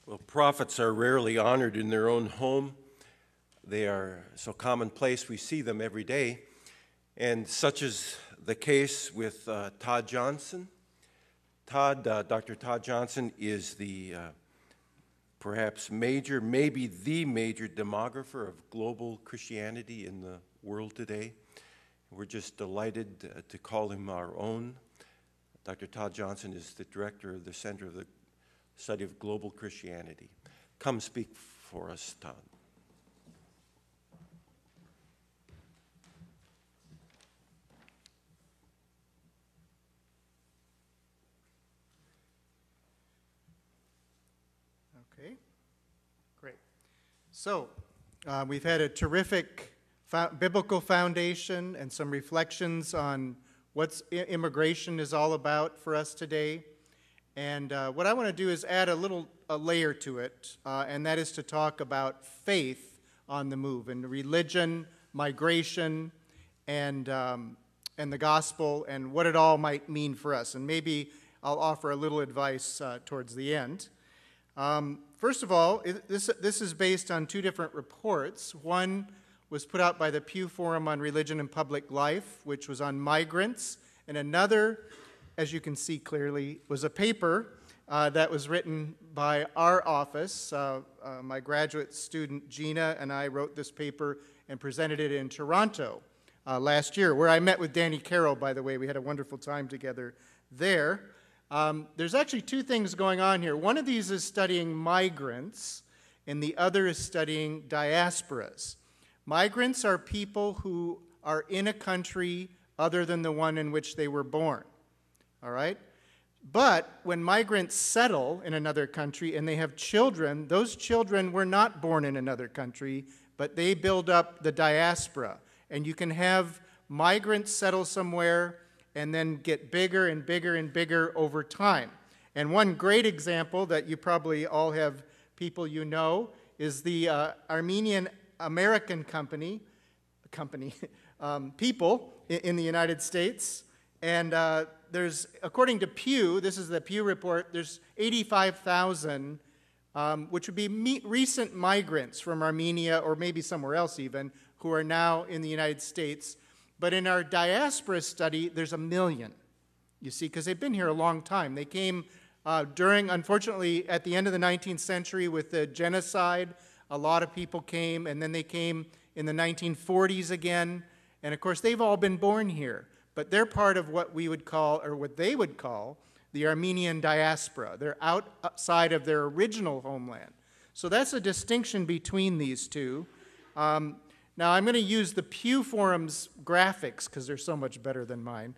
Well, prophets are rarely honored in their own home. They are so commonplace, we see them every day. And such is the case with Todd Johnson. Dr. Todd Johnson is the perhaps major, maybe the major demographer of global Christianity in the world today. We're just delighted to call him our own. Dr. Todd Johnson is the director of the Center of the Study of Global Christianity. Come speak for us, Todd. Okay, great. So we've had a terrific biblical foundation and some reflections on what immigration is all about for us today. And what I want to do is add a layer to it, and that is to talk about faith on the move, and religion, migration, and the gospel, and what it all might mean for us. And maybe I'll offer a little advice towards the end. First of all, this is based on two different reports. One was put out by the Pew Forum on Religion and Public Life, which was on migrants, and another, as you can see clearly, was a paper that was written by our office. My graduate student Gina and I wrote this paper and presented it in Toronto last year, where I met with Danny Carroll, by the way. We had a wonderful time together there. There's actually two things going on here. One of these is studying migrants, and the other is studying diasporas. Migrants are people who are in a country other than the one in which they were born. All right? But when migrants settle in another country and they have children, those children were not born in another country, but they build up the diaspora. And you can have migrants settle somewhere and then get bigger and bigger and bigger over time. And one great example that you probably all have people you know is the Armenian American people in the United States. And there's, according to Pew, this is the Pew report, there's 85,000, which would be recent migrants from Armenia or maybe somewhere else even, who are now in the United States. But in our diaspora study, there's 1 million, you see, because they've been here a long time. They came unfortunately, at the end of the 19th century with the genocide. A lot of people came, and then they came in the 1940s again. And of course, they've all been born here. But they're part of what we would call, or what they would call, the Armenian diaspora. They're outside of their original homeland. So that's a distinction between these two. Now, I'm going to use the Pew Forum's graphics, because they're so much better than mine,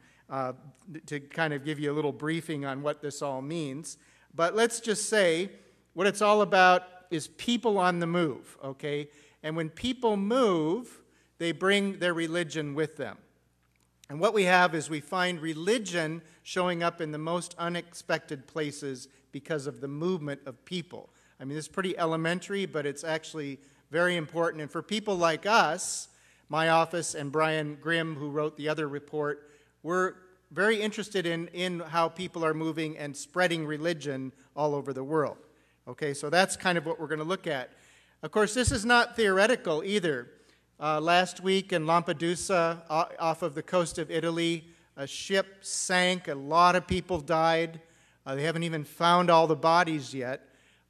to kind of give you a little briefing on what this all means. But let's just say what it's all about is people on the move, okay? And when people move, they bring their religion with them. And what we have is we find religion showing up in the most unexpected places because of the movement of people. I mean, it's pretty elementary, but it's actually very important. And for people like us, my office and Brian Grimm, who wrote the other report, we're very interested in how people are moving and spreading religion all over the world. Okay, so that's kind of what we're going to look at. Of course, this is not theoretical either. Last week in Lampedusa, off of the coast of Italy, a ship sank. A lot of people died. They haven't even found all the bodies yet.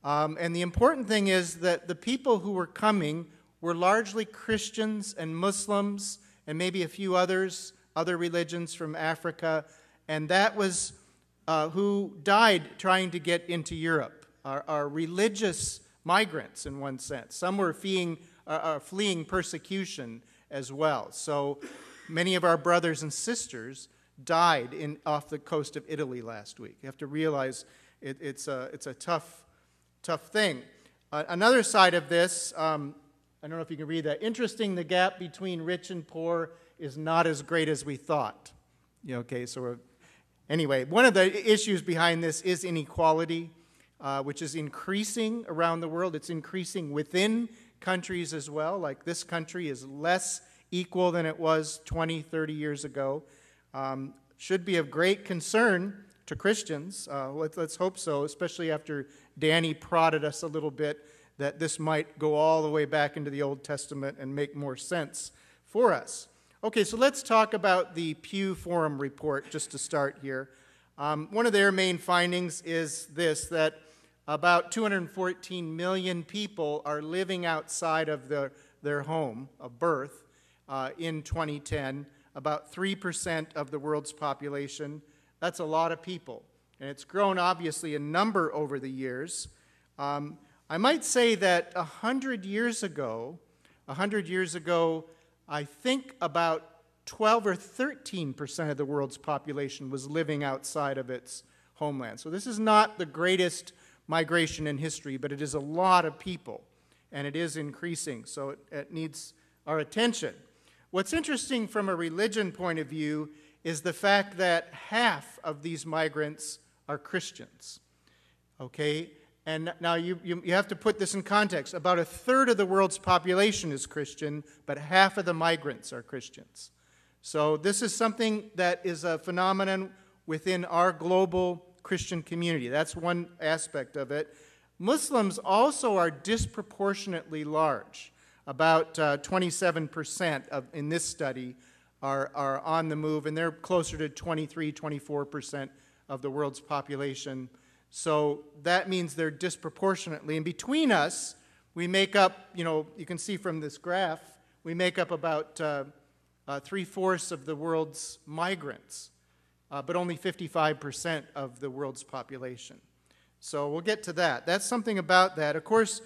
And the important thing is that the people who were coming were largely Christians and Muslims and maybe a few other religions from Africa. And that was who died trying to get into Europe, are religious migrants in one sense. Some were fleeing persecution as well. So many of our brothers and sisters died off the coast of Italy last week. You have to realize it's a tough thing. Another side of this, I don't know if you can read that. Interesting, the gap between rich and poor is not as great as we thought. Okay, so anyway, one of the issues behind this is inequality, which is increasing around the world. It's increasing within countries as well. Like this country is less equal than it was 20, 30 years ago. Should be of great concern to Christians. Let's hope so, especially after Danny prodded us a little bit that this might go all the way back into the Old Testament and make more sense for us. Okay, so let's talk about the Pew Forum report just to start here. One of their main findings is this, that about 214 million people are living outside of their home of birth in 2010, about 3% of the world's population. That's a lot of people, and it's grown obviously in number over the years. I might say that 100 years ago, I think about 12 or 13% of the world's population was living outside of its homeland. So this is not the greatest migration in history, but it is a lot of people, and it is increasing, so it needs our attention. What's interesting from a religion point of view is the fact that half of these migrants are Christians, okay? And now you have to put this in context. About a third of the world's population is Christian, but half of the migrants are Christians. So this is something that is a phenomenon within our global Christian community. That's one aspect of it. Muslims also are disproportionately large. About 27% in this study are on the move, and they're closer to 23, 24% of the world's population. So that means they're disproportionately. And between us, we make up, you can see from this graph, we make up about 3/4 of the world's migrants, but only 55% of the world's population. So we'll get to that. That's something about that. Of course,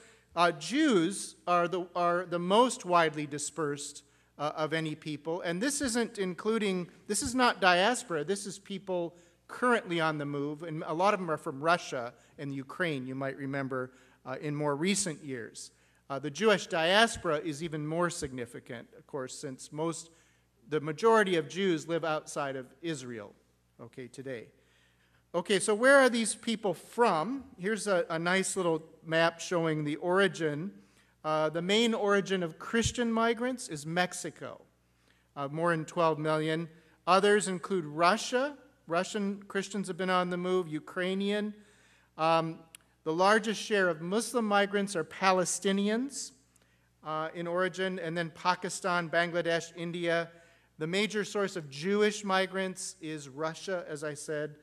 Jews are the most widely dispersed of any people, and this is not diaspora, this is people currently on the move, and a lot of them are from Russia and Ukraine, you might remember, in more recent years. The Jewish diaspora is even more significant, of course, since the majority of Jews live outside of Israel, okay, today. Okay, so where are these people from? Here's a nice little map showing the origin. The main origin of Christian migrants is Mexico, more than 12 million. Others include Russia. Russian Christians have been on the move, Ukrainian. The largest share of Muslim migrants are Palestinians in origin, and then Pakistan, Bangladesh, India. The major source of Jewish migrants is Russia, as I said,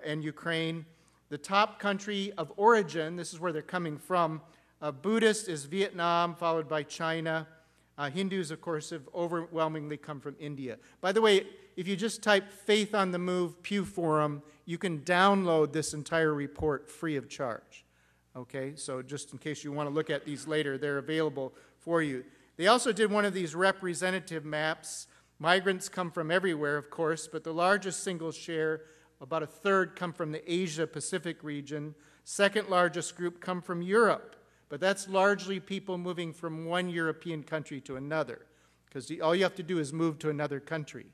and Ukraine. The top country of origin, this is where they're coming from, Buddhist is Vietnam, followed by China. Hindus, of course, have overwhelmingly come from India. By the way, if you just type Faith on the Move Pew Forum, you can download this entire report free of charge. Okay, so just in case you want to look at these later, they're available for you. They also did one of these representative maps. Migrants come from everywhere, of course, but the largest single share, about a third, come from the Asia-Pacific region. Second largest group come from Europe, but that's largely people moving from one European country to another, because all you have to do is move to another country.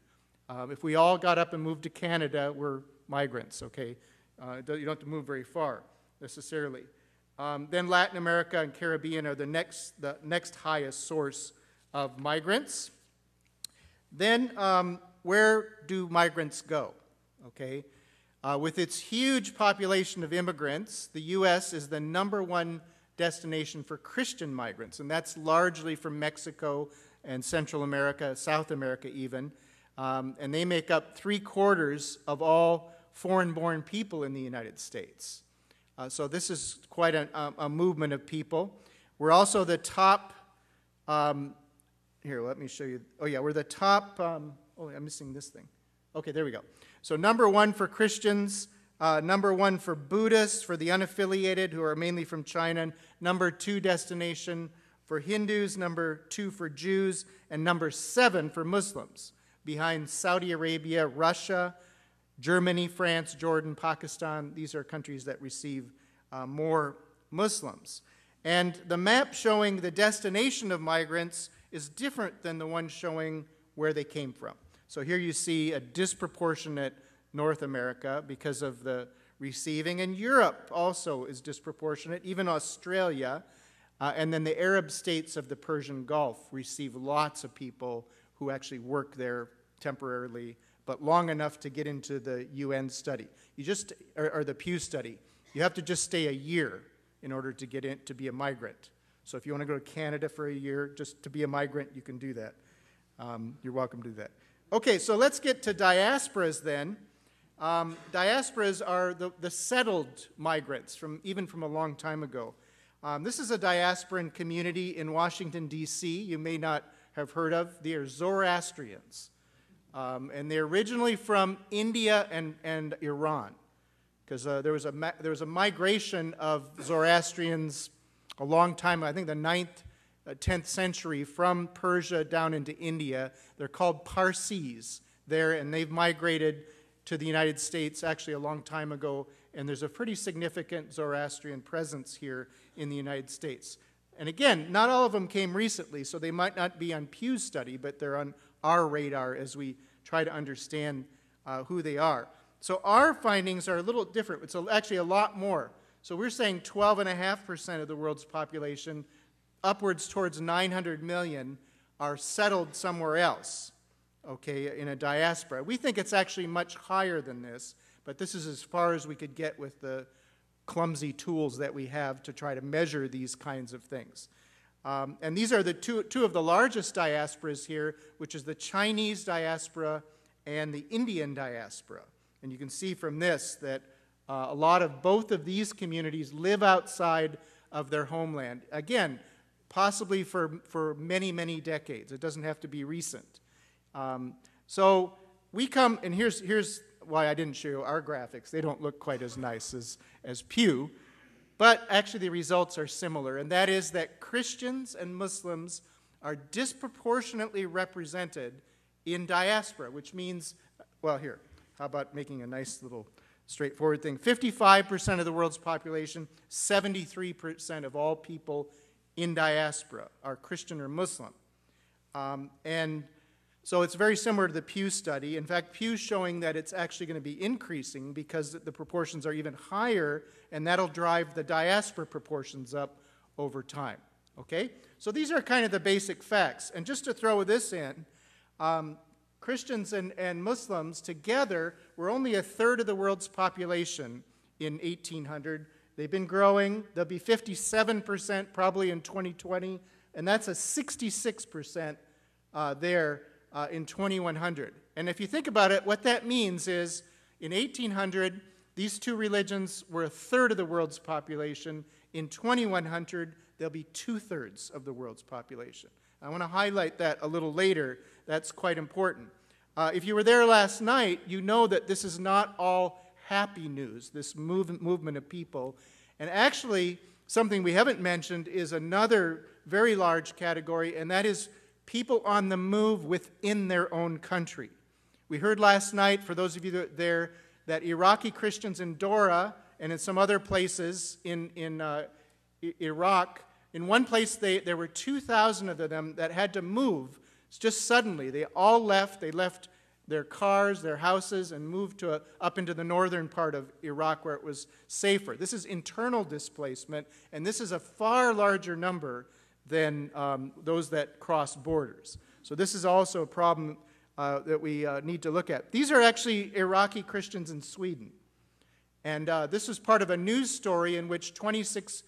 If we all got up and moved to Canada, we're migrants, okay? You don't have to move very far, necessarily. Then Latin America and Caribbean are the next highest source of migrants. Then where do migrants go? Okay, with its huge population of immigrants, the U.S. is the #1 destination for Christian migrants, and that's largely from Mexico and Central America, South America even, and they make up 3/4 of all foreign-born people in the United States. So this is quite a movement of people. We're also the top, here, let me show you. Oh yeah, we're the top, oh, I'm missing this thing. Okay, there we go. So #1 for Christians, #1 for Buddhists, for the unaffiliated who are mainly from China, #2 destination for Hindus, #2 for Jews, and #7 for Muslims, behind Saudi Arabia, Russia, Germany, France, Jordan, Pakistan. These are countries that receive more Muslims. And the map showing the destination of migrants is different than the one showing where they came from. So here you see a disproportionate North America because of the receiving, and Europe also is disproportionate, even Australia, and then the Arab states of the Persian Gulf receive lots of people who actually work there temporarily, but long enough to get into the UN study. You just, or the Pew study. You have to just stay a year in order to get in to be a migrant. So if you want to go to Canada for a year just to be a migrant, you can do that. You're welcome to do that. Okay, so let's get to diasporas then. Diasporas are the settled migrants, even from a long time ago. This is a diasporan community in Washington, D.C. you may not have heard of. They are Zoroastrians. And they're originally from India and Iran, because there was a migration of Zoroastrians a long time, I think the 9th, 10th century, from Persia down into India. They're called Parsis there, and they've migrated to the United States actually a long time ago, and there's a pretty significant Zoroastrian presence here in the United States. And again, not all of them came recently, so they might not be on Pew's study, but they're on our radar as we try to understand who they are. So our findings are a little different. It's actually a lot more. So we're saying 12.5% of the world's population, upwards towards 900 million, are settled somewhere else, okay, in a diaspora. We think it's actually much higher than this, but this is as far as we could get with the clumsy tools that we have to try to measure these kinds of things. And these are the two of the largest diasporas here, which is the Chinese diaspora and the Indian diaspora. And you can see from this that a lot of both of these communities live outside of their homeland. Again, possibly for many, many decades. It doesn't have to be recent. So we come, and here's why I didn't show you our graphics. They don't look quite as nice as Pew. But actually the results are similar, and that is that Christians and Muslims are disproportionately represented in diaspora, which means, well, here, how about making a nice little straightforward thing? 55% of the world's population, 73% of all people in diaspora are Christian or Muslim. And so it's very similar to the Pew study. In fact, Pew's showing that it's actually going to be increasing because the proportions are even higher, and that'll drive the diaspora proportions up over time. Okay? So these are kind of the basic facts. And just to throw this in, Christians and Muslims together were only a third of the world's population in 1800. They've been growing. They'll be 57% probably in 2020, and that's a 66% there in 2100. And if you think about it, what that means is in 1800, these two religions were a third of the world's population. In 2100, they'll be 2/3 of the world's population. I want to highlight that a little later. That's quite important. If you were there last night, you know that this is not all happy news, this movement of people. And actually, something we haven't mentioned is another very large category, and that is people on the move within their own country. We heard last night, for those of you that were there, that Iraqi Christians in Dora and in some other places in Iraq, in one place there were 2,000 of them that had to move just suddenly. They all left. They left their cars, their houses, and moved up into the northern part of Iraq where it was safer. This is internal displacement, and this is a far larger number than those that cross borders. So this is also a problem that we need to look at. These are actually Iraqi Christians in Sweden. And this was part of a news story in which 26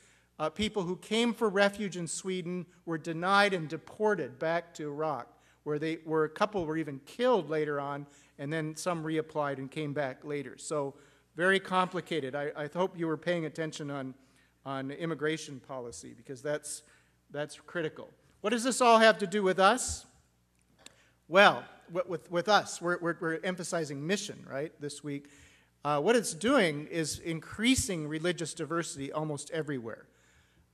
people who came for refuge in Sweden were denied and deported back to Iraq, where a couple were even killed later on, and then some reapplied and came back later. So very complicated. I hope you were paying attention on immigration policy, because that's critical. What does this all have to do with us? Well, with us, we're emphasizing mission, right, this week. What it's doing is increasing religious diversity almost everywhere.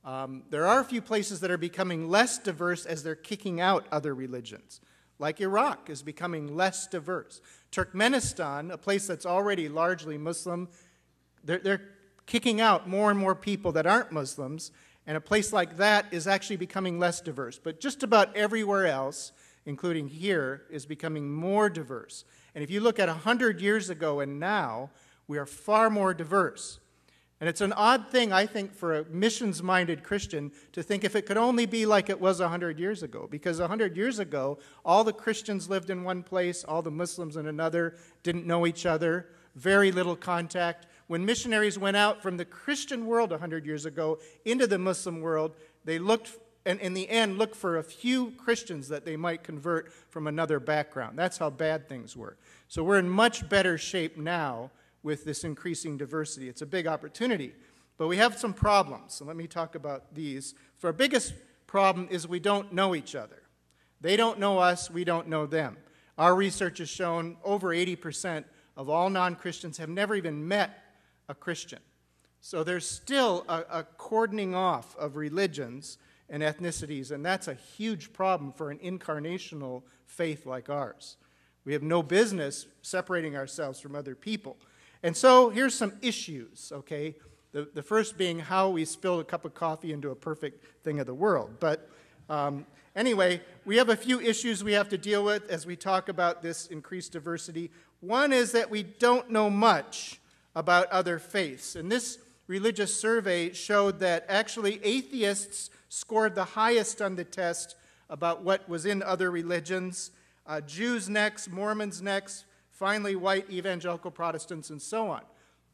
There are a few places that are becoming less diverse as they're kicking out other religions. Like Iraq is becoming less diverse. Turkmenistan, a place that's already largely Muslim, they're kicking out more and more people that aren't Muslims, and a place like that is actually becoming less diverse. But just about everywhere else, including here, is becoming more diverse. And if you look at 100 years ago and now, we are far more diverse. And it's an odd thing, I think, for a missions-minded Christian to think if it could only be like it was 100 years ago. Because 100 years ago, all the Christians lived in one place, all the Muslims in another, didn't know each other, very little contact. When missionaries went out from the Christian world 100 years ago into the Muslim world, they looked, and in the end, looked for a few Christians that they might convert from another background. That's how bad things were. So we're in much better shape now with this increasing diversity. It's a big opportunity. But we have some problems, so let me talk about these. So our biggest problem is we don't know each other. They don't know us, we don't know them. Our research has shown over 80% of all non-Christians have never even met a Christian. So there's still a cordoning off of religions and ethnicities, and that's a huge problem for an incarnational faith like ours. We have no business separating ourselves from other people. And so here's some issues, okay? The first being how we spilled a cup of coffee into a perfect thing of the world. But anyway, we have a few issues we have to deal with as we talk about this increased diversity. One is that we don't know much about other faiths. And this religious survey showed that actually atheists scored the highest on the test about what was in other religions. Jews next, Mormons next, finally white evangelical Protestants, and so on.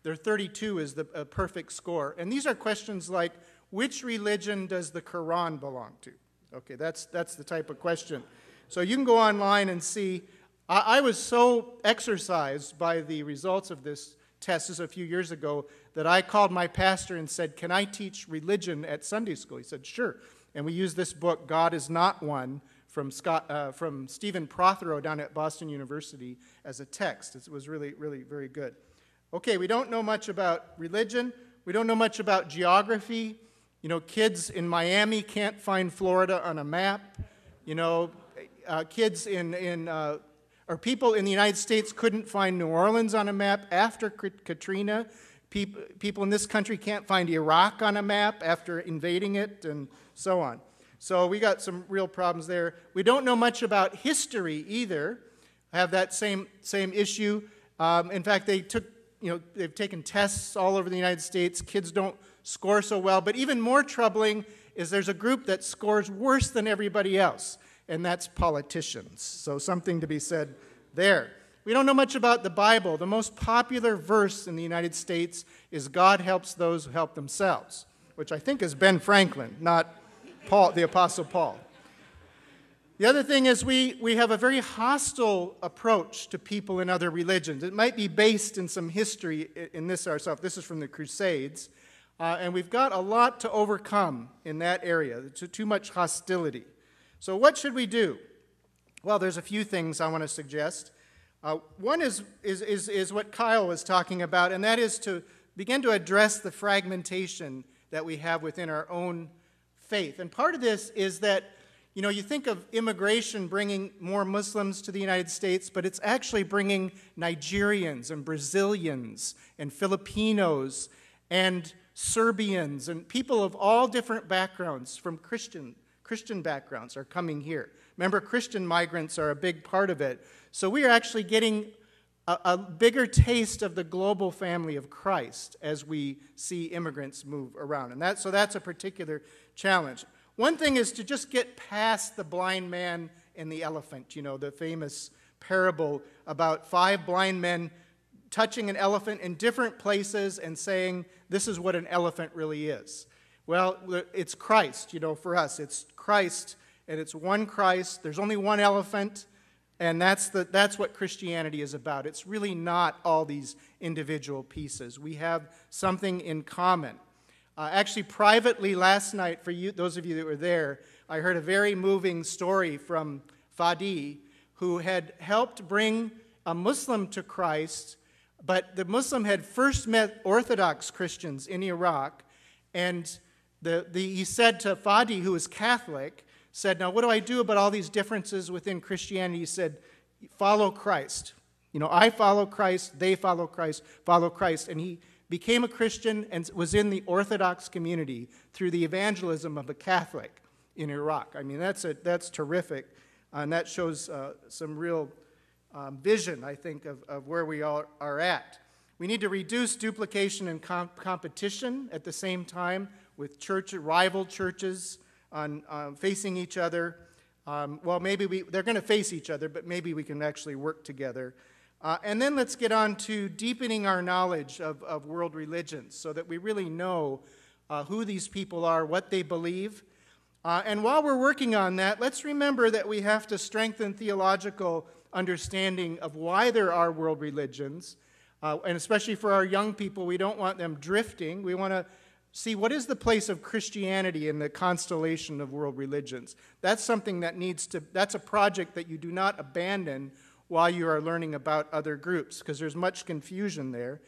Their 32 is the perfect score. And these are questions like, which religion does the Quran belong to? Okay, that's the type of question. So you can go online and see. I was so exercised by the results of this test, this is a few years ago, that I called my pastor and said, can I teach religion at Sunday school? He said, sure. And we used this book, God is Not One, from Stephen Prothero down at Boston University as a text. It was really, really very good. Okay, we don't know much about religion. We don't know much about geography. You know, kids in Miami can't find Florida on a map. You know, people in the United States couldn't find New Orleans on a map after Katrina. People in this country can't find Iraq on a map after invading it, and so on. So we got some real problems there. We don't know much about history either. I have that same issue. In fact, they've taken tests all over the United States. Kids don't score so well. But even more troubling is there's a group that scores worse than everybody else, and that's politicians. So something to be said there. We don't know much about the Bible. The most popular verse in the United States is God helps those who help themselves, which I think is Ben Franklin, not Paul, the Apostle Paul. The other thing is we have a very hostile approach to people in other religions. It might be based in some history in this ourselves. This is from the Crusades. And we've got a lot to overcome in that area, too much hostility. So what should we do? Well, there's a few things I want to suggest. One is what Kyle was talking about, and that is to begin to address the fragmentation that we have within our own faith. And part of this is that, you know, you think of immigration bringing more Muslims to the United States, but it's actually bringing Nigerians and Brazilians and Filipinos and Serbians and people of all different backgrounds from Christian backgrounds are coming here. Remember, Christian migrants are a big part of it. So we are actually getting a bigger taste of the global family of Christ as we see immigrants move around. And so that's a particular challenge. One thing is to just get past the blind man and the elephant, you know, the famous parable about 5 blind men touching an elephant in different places and saying, this is what an elephant really is. Well, it's Christ, you know, for us. It's Christ, and it's one Christ. There's only one elephant, and that's what Christianity is about. It's really not all these individual pieces. We have something in common. Actually, privately last night, for you, those of you that were there, I heard a very moving story from Fadi, who had helped bring a Muslim to Christ, but the Muslim had first met Orthodox Christians in Iraq, and he said to Fadi, who was Catholic, said, now what do I do about all these differences within Christianity? He said, follow Christ. You know, I follow Christ, they follow Christ, follow Christ. And he became a Christian and was in the Orthodox community through the evangelism of a Catholic in Iraq. I mean, that's terrific. And that shows some real vision, I think, of where we are at. We need to reduce duplication and competition at the same time with rival churches facing each other. Well, maybe they're going to face each other, but maybe we can actually work together. And then let's get on to deepening our knowledge of world religions so that we really know who these people are, what they believe. And while we're working on that, let's remember that we have to strengthen theological understanding of why there are world religions. And especially for our young people, we don't want them drifting. We want to see what is the place of Christianity in the constellation of world religions. That's something that that's a project that you do not abandon while you are learning about other groups, because there's much confusion there.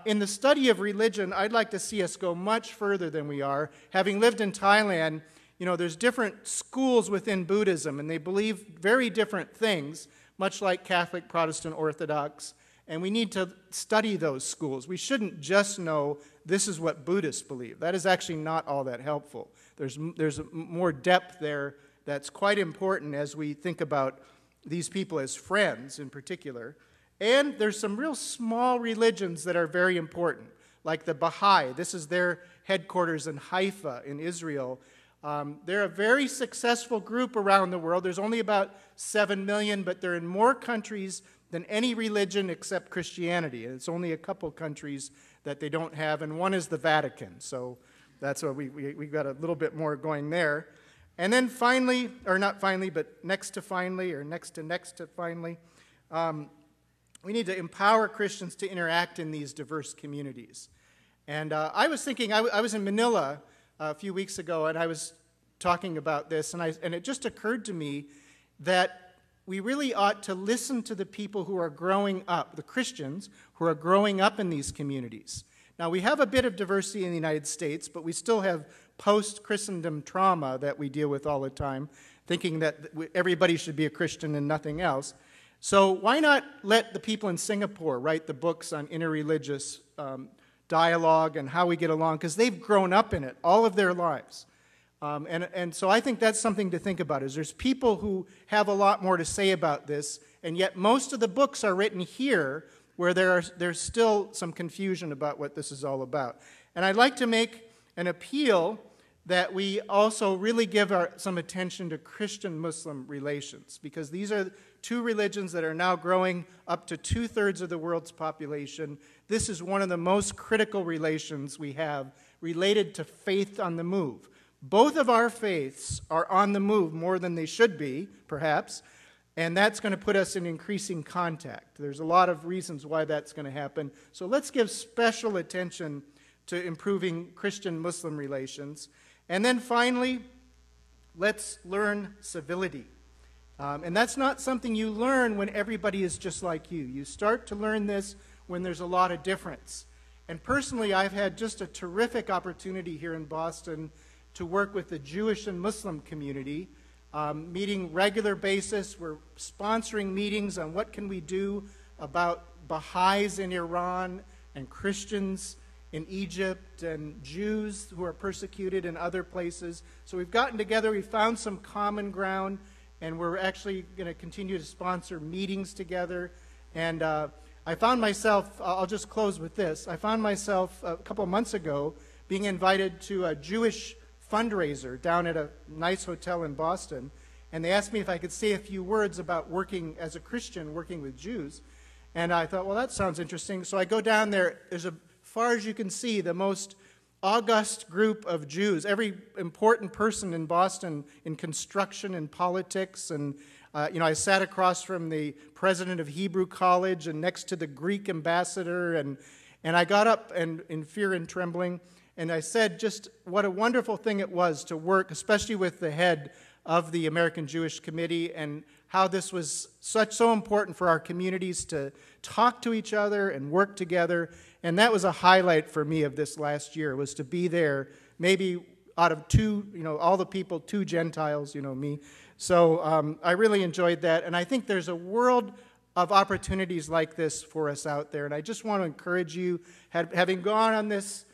In the study of religion, I'd like to see us go much further than we are. Having lived in Thailand, there's different schools within Buddhism, and they believe very different things, much like Catholic, Protestant, Orthodox. And we need to study those schools. We shouldn't just know this is what Buddhists believe. That is actually not all that helpful. There's more depth there that's quite important as we think about these people as friends in particular. And there's some real small religions that are very important, like the Baha'i. This is their headquarters in Haifa in Israel. They're a very successful group around the world. There's only about 7 million, but they're in more countries than any religion except Christianity. And it's only a couple countries that they don't have, and one is the Vatican. So that's why we got a little bit more going there. And then finally, or not finally, but next to finally, or next to finally, we need to empower Christians to interact in these diverse communities. And I was thinking, I was in Manila a few weeks ago, and I was talking about this, and it just occurred to me that we really ought to listen to the people who are growing up, the Christians who are growing up in these communities. Now, we have a bit of diversity in the United States, but we still have post-Christendom trauma that we deal with all the time, thinking that everybody should be a Christian and nothing else. So why not let the people in Singapore write the books on interreligious dialogue and how we get along, because they've grown up in it all of their lives. And so I think that's something to think about, is there's people who have a lot more to say about this, and yet most of the books are written here where there's still some confusion about what this is all about. And I'd like to make an appeal that we also really give some attention to Christian-Muslim relations, because these are two religions that are now growing up to 2/3 of the world's population. This is one of the most critical relations we have related to faith on the move. Both of our faiths are on the move more than they should be, perhaps, and that's going to put us in increasing contact. There's a lot of reasons why that's going to happen. So let's give special attention to improving Christian-Muslim relations. And then finally, let's learn civility. And that's not something you learn when everybody is just like you. You start to learn this when there's a lot of difference. And personally, I've had just a terrific opportunity here in Boston to work with the Jewish and Muslim community, meeting regular basis. We're sponsoring meetings on what can we do about Baha'is in Iran and Christians in Egypt and Jews who are persecuted in other places. So we've gotten together, we found some common ground, and we're actually going to continue to sponsor meetings together. And I found myself, I'll just close with this, I found myself a couple of months ago being invited to a Jewish fundraiser down at a nice hotel in Boston, and they asked me if I could say a few words about working as a Christian, working with Jews. And I thought, well, that sounds interesting. So I go down there. There's, as far as you can see, the most august group of Jews, every important person in Boston in construction and politics. And I sat across from the president of Hebrew College and next to the Greek ambassador, and I got up and in fear and trembling, and I said just what a wonderful thing it was to work, especially with the head of the American Jewish Committee, and how this was so important for our communities to talk to each other and work together. And that was a highlight for me of this last year, was to be there, maybe out of all the people, 2 Gentiles, me. So I really enjoyed that. And I think there's a world of opportunities like this for us out there. And I just want to encourage you, having gone on this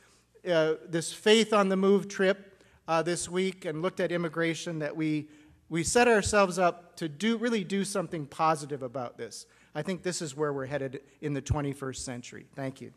Faith on the Move trip this week and looked at immigration, that we we set ourselves up to really do something positive about this. I think this is where we're headed in the 21st century. Thank you.